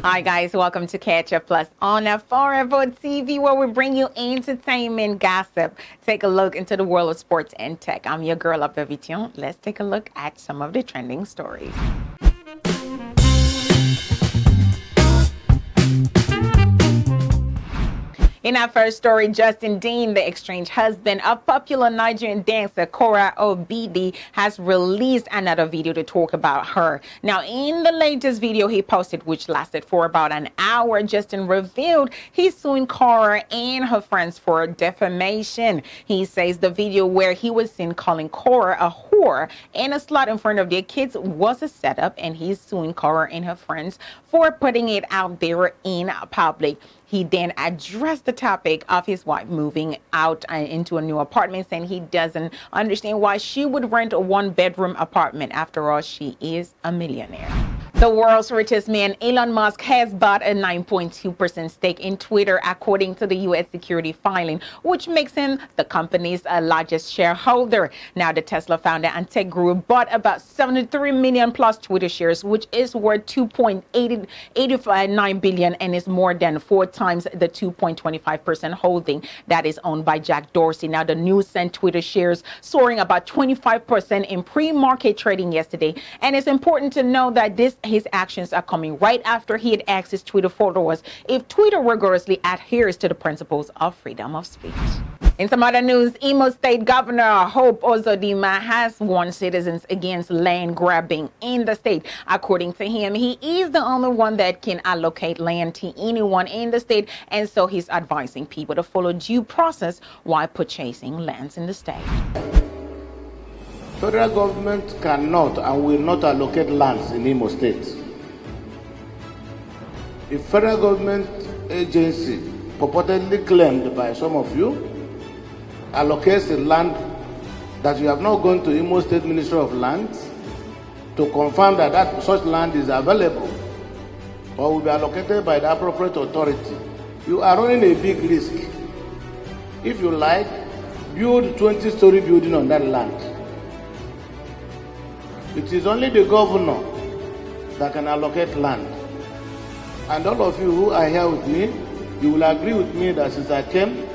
Hi guys, welcome to Catchup Plus on AFOREVO TV, where we bring you entertainment, gossip, take a look into the world of sports and tech. I'm your girl of Everton. Let's take a look at some of the trending stories. In our first story, Justin Dean, the estranged husband of popular Nigerian dancer Korra Obidi, has released another video to talk about her. Now, in the latest video he posted, which lasted for about an hour, Justin revealed he's suing Korra and her friends for defamation. He says the video where he was seen calling Korra a whore and a slut in front of their kids was a setup, and he's suing Korra and her friends for putting it out there in public. He then addressed the topic of his wife moving out into a new apartment, saying he doesn't understand why she would rent a one-bedroom apartment. After all, she is a millionaire. The world's richest man, Elon Musk, has bought a 9.2% stake in Twitter, according to the U.S. security filing, which makes him the company's largest shareholder. Now, the Tesla founder and tech guru bought about 73 million plus Twitter shares, which is worth $2.89 billion and is more than 4 times the 2.25% holding that is owned by Jack Dorsey. Now, the news sent Twitter shares soaring about 25% in pre-market trading yesterday, and it's important to know that his actions are coming right after he had asked his Twitter followers if Twitter rigorously adheres to the principles of freedom of speech. In some other news, Imo State Governor Hope Uzodimma has warned citizens against land grabbing in the state. According to him, he is the only one that can allocate land to anyone in the state, and so he's advising people to follow due process while purchasing lands in the state. Federal government cannot and will not allocate lands in Imo State. If federal government agency purportedly claimed by some of you allocates the land that you have not gone to Imo State Ministry of Lands to confirm that such land is available or will be allocated by the appropriate authority, you are running a big risk. If you like, build 20-story building on that land. It is only the governor that can allocate land. And all of you who are here with me, you will agree with me that since I came,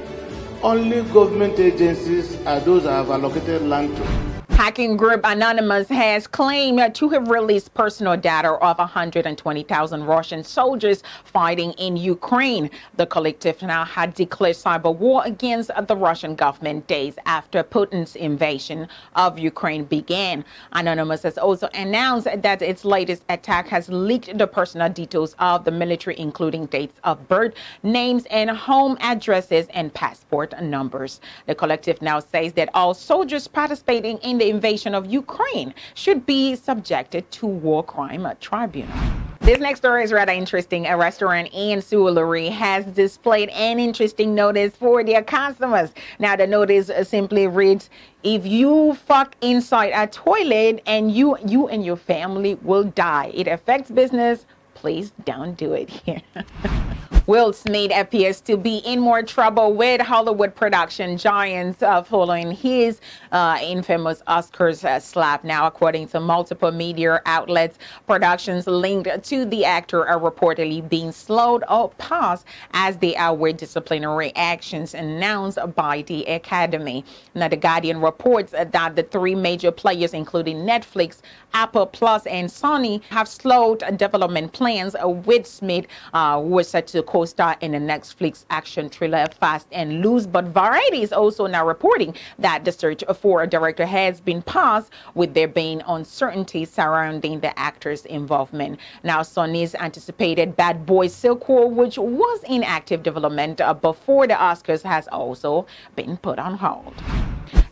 only government agencies are those that have allocated land to. Hacking group Anonymous has claimed to have released personal data of 120,000 Russian soldiers fighting in Ukraine. The collective now had declared cyber war against the Russian government days after Putin's invasion of Ukraine began. Anonymous has also announced that its latest attack has leaked the personal details of the military, including dates of birth, names, and home addresses and passport numbers. The collective now says that all soldiers participating in the invasion of Ukraine should be subjected to war crime tribunal. This next story is rather interesting. A restaurant in Surulere has displayed an interesting notice for their customers. Now, the notice simply reads, "If you fuck inside a toilet and you and your family will die. It affects business. Please don't do it here." Will Smith appears to be in more trouble with Hollywood production giants following his infamous Oscars slap. Now, according to multiple media outlets, productions linked to the actor are reportedly being slowed or paused as they await disciplinary actions announced by the Academy. Now, The Guardian reports that the 3 major players, including Netflix, Apple Plus, and Sony, have slowed development plans with Smith, who was set to co-star in the Netflix action thriller Fast and Loose. But Variety is also now reporting that the search for a director has been paused, with there being uncertainty surrounding the actor's involvement. Now, Sony's anticipated Bad Boys sequel, which was in active development before the Oscars, has also been put on hold.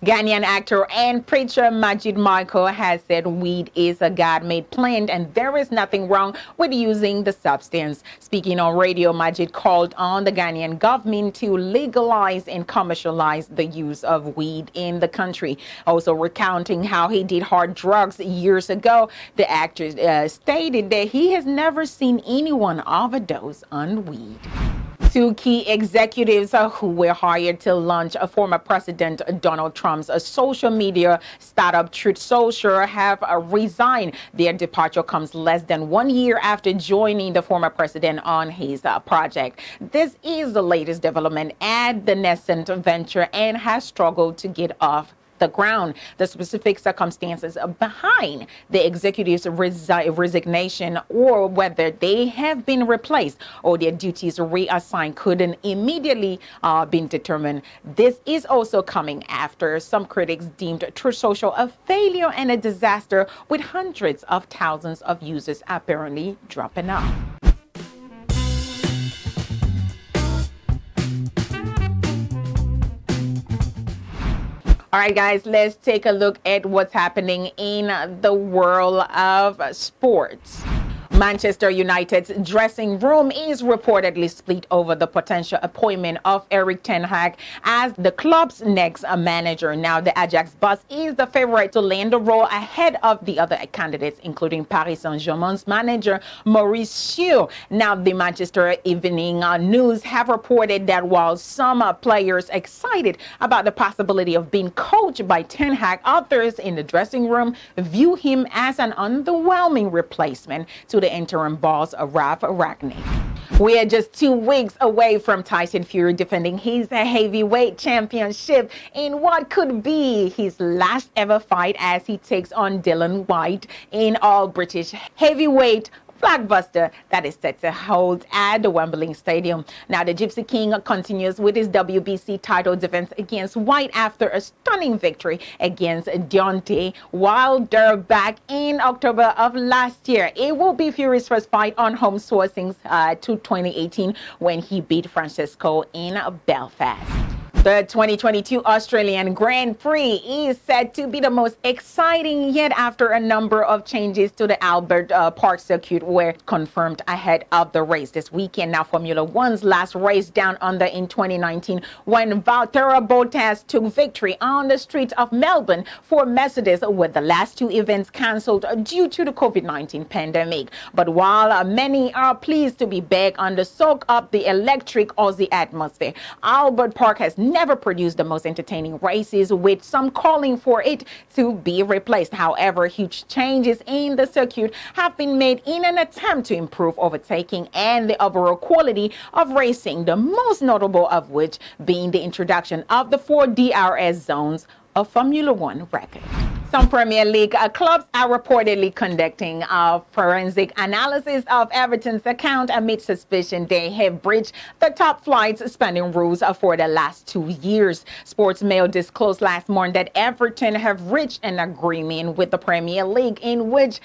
Ghanaian actor and preacher Majid has said weed is a God-made plant and there is nothing wrong with using the substance. Speaking on radio, Majid called on the Ghanaian government to legalize and commercialize the use of weed in the country. Also recounting how he did hard drugs years ago, the actor stated that he has never seen anyone overdose on weed. Two key executives who were hired to launch former President Donald Trump's social media startup Truth Social have resigned. Their departure comes less than 1 year after joining the former president on his project. This is the latest development at the nascent venture and has struggled to get off the ground. The specific circumstances behind the executive's resignation, or whether they have been replaced or their duties reassigned, couldn't immediately been determined. This is also coming after some critics deemed Truth Social a failure and a disaster, with hundreds of thousands of users apparently dropping off. All right, guys, let's take a look at what's happening in the world of sports. Manchester United's dressing room is reportedly split over the potential appointment of Erik as the club's next manager. Now, the Ajax boss is the favorite to land the role ahead of the other candidates, including Paris Saint-Germain's manager Mauricio. Now, the Manchester Evening News have reported that while some players excited about the possibility of being coached by Ten Hag, others in the dressing room view him as an underwhelming replacement to the interim boss, Ralf Rangnick. We are just 2 weeks away from Tyson Fury defending his heavyweight championship in what could be his last ever fight, as he takes on Dillian Whyte in all British heavyweight blockbuster that is set to hold at the Wembley Stadium. Now, the Gypsy King continues with his WBC title defense against Whyte after a stunning victory against Deontay Wilder back in October of last year. It will be Fury's first fight on home soil since 2018 when he beat Francisco in Belfast. The 2022 Australian Grand Prix is said to be the most exciting yet, after a number of changes to the Albert Park circuit were confirmed ahead of the race this weekend. Now, Formula One's last race down under in 2019, when Valtteri Bottas took victory on the streets of Melbourne for Mercedes, with the last 2 events cancelled due to the COVID-19 pandemic. But while many are pleased to be back on the soak up the electric Aussie atmosphere, Albert Park has never produced the most entertaining races, with some calling for it to be replaced. However, huge changes in the circuit have been made in an attempt to improve overtaking and the overall quality of racing, the most notable of which being the introduction of the 4 DRS zones, a Formula One record. Some Premier League clubs are reportedly conducting a forensic analysis of Everton's account amid suspicion they have breached the top flight's spending rules for the last 2 years. Sportsmail disclosed last morning that Everton have reached an agreement with the Premier League in which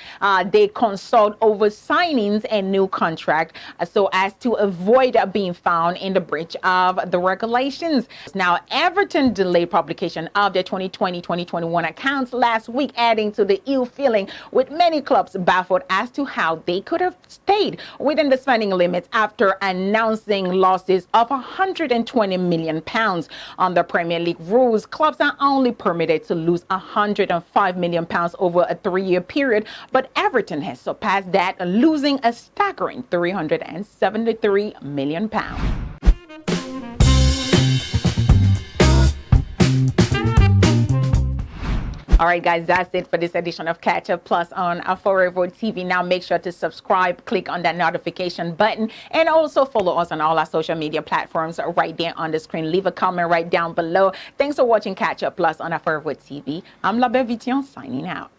they consult over signings and new contract so as to avoid being found in the breach of the regulations. Now, Everton delayed publication of their 2020-2021 accounts last week, adding to the ill feeling, with many clubs baffled as to how they could have stayed within the spending limits after announcing losses of £120 million. On the Premier League rules, clubs are only permitted to lose £105 million over a 3-year period, but Everton has surpassed that, losing a staggering £373 million. All right, guys, that's it for this edition of Catchup Plus on AFOREVO TV. Now, make sure to subscribe, click on that notification button, and also follow us on all our social media platforms right there on the screen. Leave a comment right down below. Thanks for watching Catchup Plus on AFOREVO TV. I'm La Belle Vition, signing out.